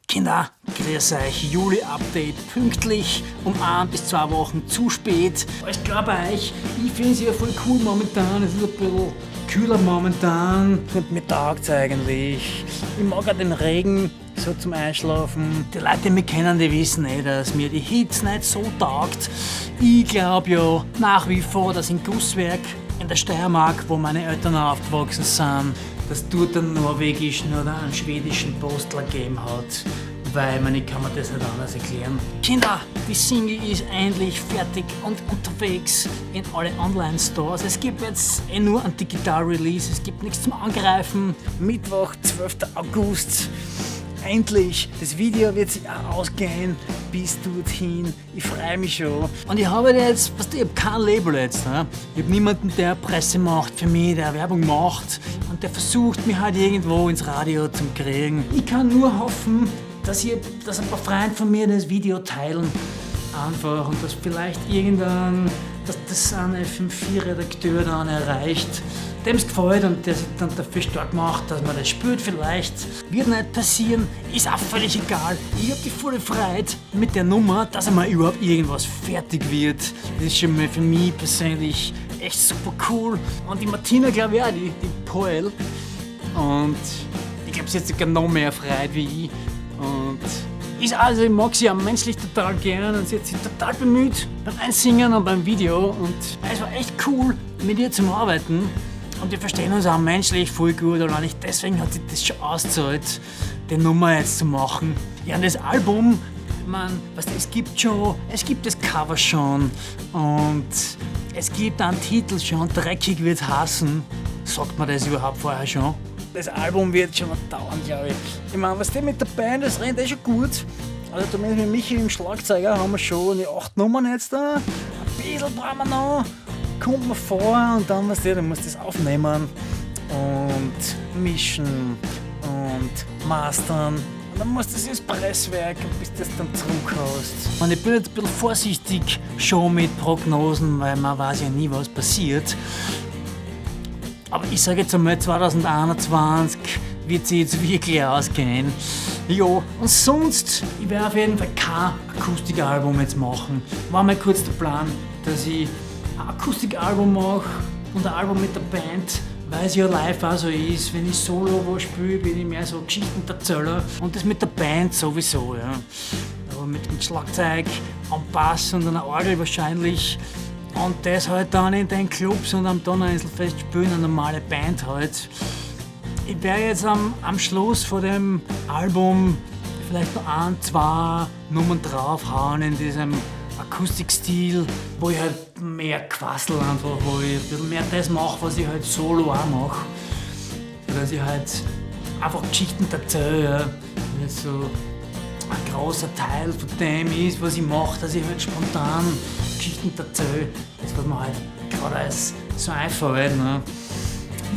Kinder, grüß euch, Juli-Update pünktlich um 1 bis 2 Wochen zu spät. Ich glaube euch, ich finde es ja voll cool momentan, es ist ein bisschen kühler momentan und mir taugt's eigentlich. Ich mag auch den Regen so zum Einschlafen. Die Leute, die mich kennen, die wissen dass mir die Hitze nicht so taugt. Ich glaube ja nach wie vor, dass in Gusswerk in der Steiermark, wo meine Eltern aufgewachsen sind, dass dort einen norwegischen oder einen schwedischen Postler gegeben hat. Weil ich kann mir das nicht anders erklären. Kinder, die Single ist endlich fertig und unterwegs in alle Online-Stores. Es gibt jetzt nur ein Digital-Release, es gibt nichts zum Angreifen. Mittwoch, 12. August. Endlich! Das Video wird sich auch ausgehen bis dorthin. Ich freue mich schon. Und ich habe jetzt, ich habe kein Label jetzt. Ne? Ich habe niemanden, der Presse macht für mich, der Werbung macht und der versucht, mich halt irgendwo ins Radio zu kriegen. Ich kann nur hoffen, dass ein paar Freunde von mir das Video teilen. Einfach und dass vielleicht irgendwann, dass das ein FM4-Redakteur dann erreicht, dem es gefällt und der sich dann dafür stark macht, dass man das spürt vielleicht. Wird nicht passieren, ist auch völlig egal. Ich habe die volle Freiheit mit der Nummer, dass einmal überhaupt irgendwas fertig wird. Das ist schon mal für mich persönlich echt super cool. Und die Martina, glaube ich auch, die Poel. Und ich glaube, sie hat sogar noch mehr Freiheit wie ich. Und ich mag sie ja menschlich total gern und sie hat sich total bemüht beim Einsingen und beim Video und es war echt cool, mit ihr zu arbeiten und wir verstehen uns auch menschlich voll gut und nicht deswegen hat sich das schon ausgezahlt, die Nummer jetzt zu machen. Ja, und das Album, es gibt das Cover schon und es gibt einen Titel schon, Dreckig wird hassen, sagt man das überhaupt vorher schon? Das Album wird schon dauern, glaube ich. Ich meine, was der mit der Band, das rennt schon gut. Also zumindest mit Michi, dem Schlagzeuger, haben wir schon die 8 Nummern jetzt da. Ein bisschen brauchen wir noch. Kommt man vor und dann, dann musst du das aufnehmen und mischen und mastern. Und dann musst du das ins Presswerk, bis du das dann zurückhaust. Und ich bin jetzt ein bisschen vorsichtig schon mit Prognosen, weil man weiß ja nie, was passiert. Aber ich sage jetzt einmal, 2021 wird sie jetzt wirklich ausgehen. Ja, und sonst, ich werde auf jeden Fall kein Akustikalbum jetzt machen. War mal kurz der Plan, dass ich ein Akustikalbum mache und ein Album mit der Band, weil es ja live auch so ist. Wenn ich solo was spiele, bin ich mehr so Geschichten-Erzähler und das mit der Band sowieso. Ja. Aber mit Schlagzeug, am Bass und einer Orgel wahrscheinlich. Und das halt dann in den Clubs und am Donauinselfest spielen, eine normale Band halt. Ich werde jetzt am Schluss von dem Album vielleicht noch 1, 2 Nummern draufhauen in diesem Akustikstil, wo ich halt mehr quassel einfach, wo ich ein bisschen mehr das mache, was ich halt solo auch mache. Dass ich halt einfach Geschichten erzähle, ja. Weil so ein großer Teil von dem ist, was ich mache, dass ich halt spontan Geschichten erzähle. Das wird mir halt gerade als so einfällt. Ne?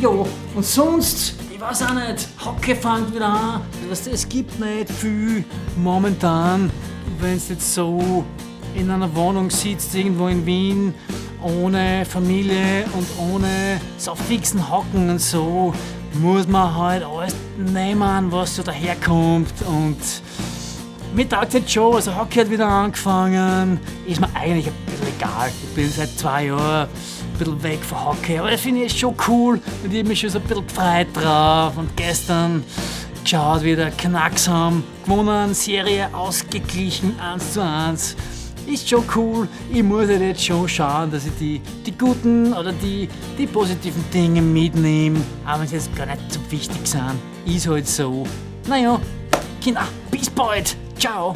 Ja, und sonst, ich weiß auch nicht, Hockey fängt wieder an. Es gibt nicht viel momentan, wenn du jetzt so in einer Wohnung sitzt, irgendwo in Wien, ohne Familie und ohne so fixen Hocken und so, muss man halt alles nehmen, was so daherkommt. Und mir taugt es jetzt schon, also Hockey hat wieder angefangen, ist mir eigentlich ein bisschen egal. Ich bin seit 2 Jahren ein bisschen weg von Hockey, aber das finde ich schon cool und ich habe mich schon so ein bisschen gefreut drauf. Und gestern geschaut, wie die Canucks haben gewonnen, Serie ausgeglichen, 1:1. Ist schon cool, ich muss halt jetzt schon schauen, dass ich die guten oder die positiven Dinge mitnehme, auch wenn sie jetzt gar nicht so wichtig sind. Ist halt so. Naja, Kinder, bis bald! Ciao!